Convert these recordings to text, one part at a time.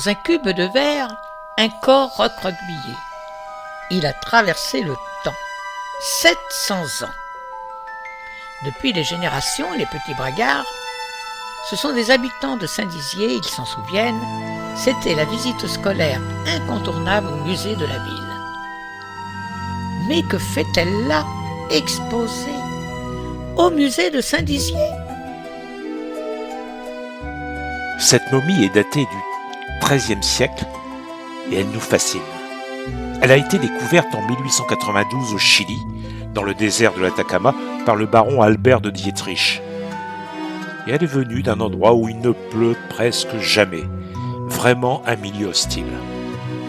Dans un cube de verre, un corps recroquevillé. Il a traversé le temps. 700 ans. Depuis des générations, les petits Bragards, ce sont des habitants de Saint-Dizier, ils s'en souviennent, c'était la visite scolaire incontournable au musée de la ville. Mais que fait-elle là, exposée, au musée de Saint-Dizier? Cette momie est datée du XIIIe siècle et elle nous fascine. Elle a été découverte en 1892 au Chili, dans le désert de l'Atacama, par le baron Albert de Dietrich. Et elle est venue d'un endroit où il ne pleut presque jamais, vraiment un milieu hostile.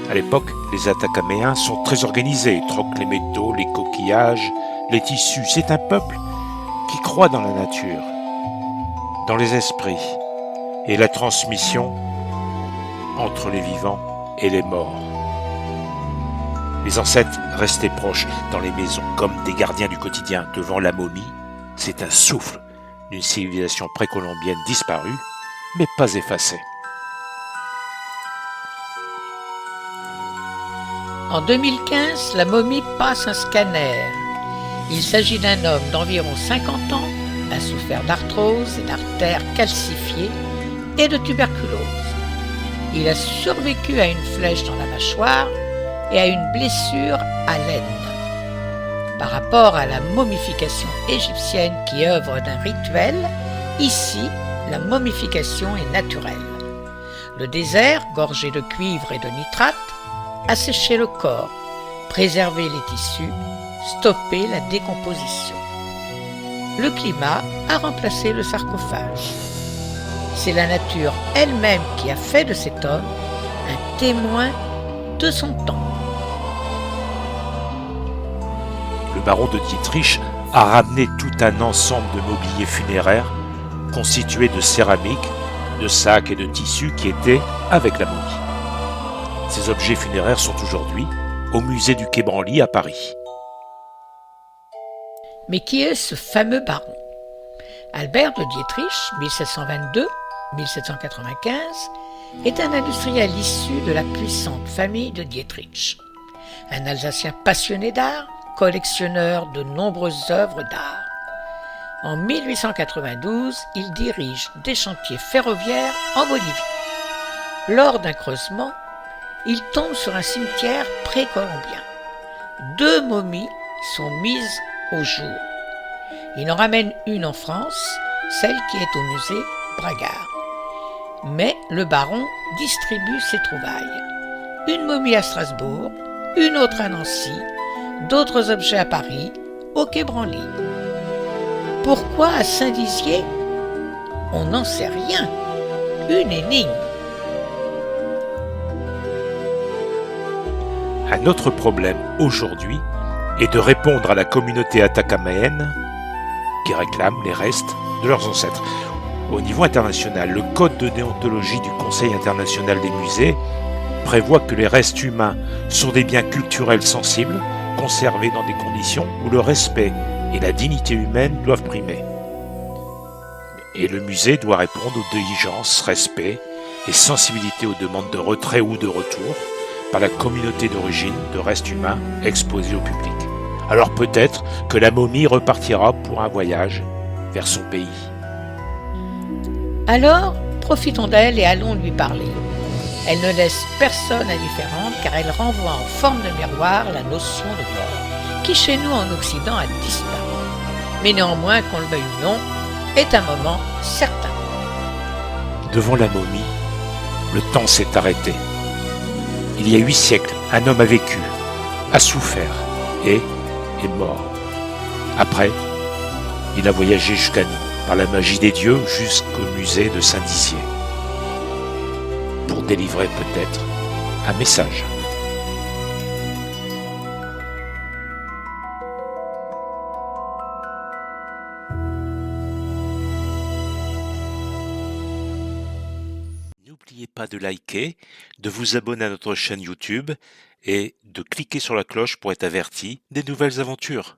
À l'époque, les Atacaméens sont très organisés, ils troquent les métaux, les coquillages, les tissus. C'est un peuple qui croit dans la nature, dans les esprits et la transmission entre les vivants et les morts. Les ancêtres restaient proches dans les maisons comme des gardiens du quotidien. Devant la momie, c'est un souffle d'une civilisation précolombienne disparue, mais pas effacée. En 2015, la momie passe un scanner. Il s'agit d'un homme d'environ 50 ans, a souffert d'arthrose et d'artères calcifiées et de tuberculose. Il a survécu à une flèche dans la mâchoire et à une blessure à l'aine. Par rapport à la momification égyptienne qui œuvre d'un rituel, ici, la momification est naturelle. Le désert, gorgé de cuivre et de nitrate, a séché le corps, préservé les tissus, stoppé la décomposition. Le climat a remplacé le sarcophage. C'est la nature elle-même qui a fait de cet homme un témoin de son temps. Le baron de Dietrich a ramené tout un ensemble de mobilier funéraire constitué de céramique, de sacs et de tissus qui étaient avec la momie. Ces objets funéraires sont aujourd'hui au musée du Quai Branly à Paris. Mais qui est ce fameux baron? Albert de Dietrich, 1722-1795, est un industriel issu de la puissante famille de Dietrich. Un Alsacien passionné d'art, collectionneur de nombreuses œuvres d'art. En 1892, il dirige des chantiers ferroviaires en Bolivie. Lors d'un creusement, il tombe sur un cimetière précolombien. 2 momies sont mises au jour. Il en ramène une en France, celle qui est au musée Bragard. Mais le baron distribue ses trouvailles. Une momie à Strasbourg, une autre à Nancy, d'autres objets à Paris, au Quai Branly. Pourquoi à Saint-Dizier? On n'en sait rien. Une énigme. Un autre problème aujourd'hui est de répondre à la communauté atacamaenne qui réclame les restes de leurs ancêtres. Au niveau international, le code de déontologie du Conseil international des musées prévoit que les restes humains sont des biens culturels sensibles, conservés dans des conditions où le respect et la dignité humaine doivent primer. Et le musée doit répondre aux diligences, respect et sensibilité aux demandes de retrait ou de retour par la communauté d'origine de restes humains exposés au public. Alors peut-être que la momie repartira pour un voyage vers son pays. Alors, profitons d'elle et allons lui parler. Elle ne laisse personne indifférente car elle renvoie en forme de miroir la notion de mort, qui chez nous en Occident a disparu. Mais néanmoins, qu'on le veuille ou non, est un moment certain. Devant la momie, le temps s'est arrêté. Il y a 8 siècles, un homme a vécu, a souffert et est mort. Après, il a voyagé jusqu'à nous, par la magie des dieux, jusqu'au musée de Saint-Dizier, pour délivrer peut-être un message. N'oubliez pas de liker, de vous abonner à notre chaîne YouTube et de cliquer sur la cloche pour être averti des nouvelles aventures.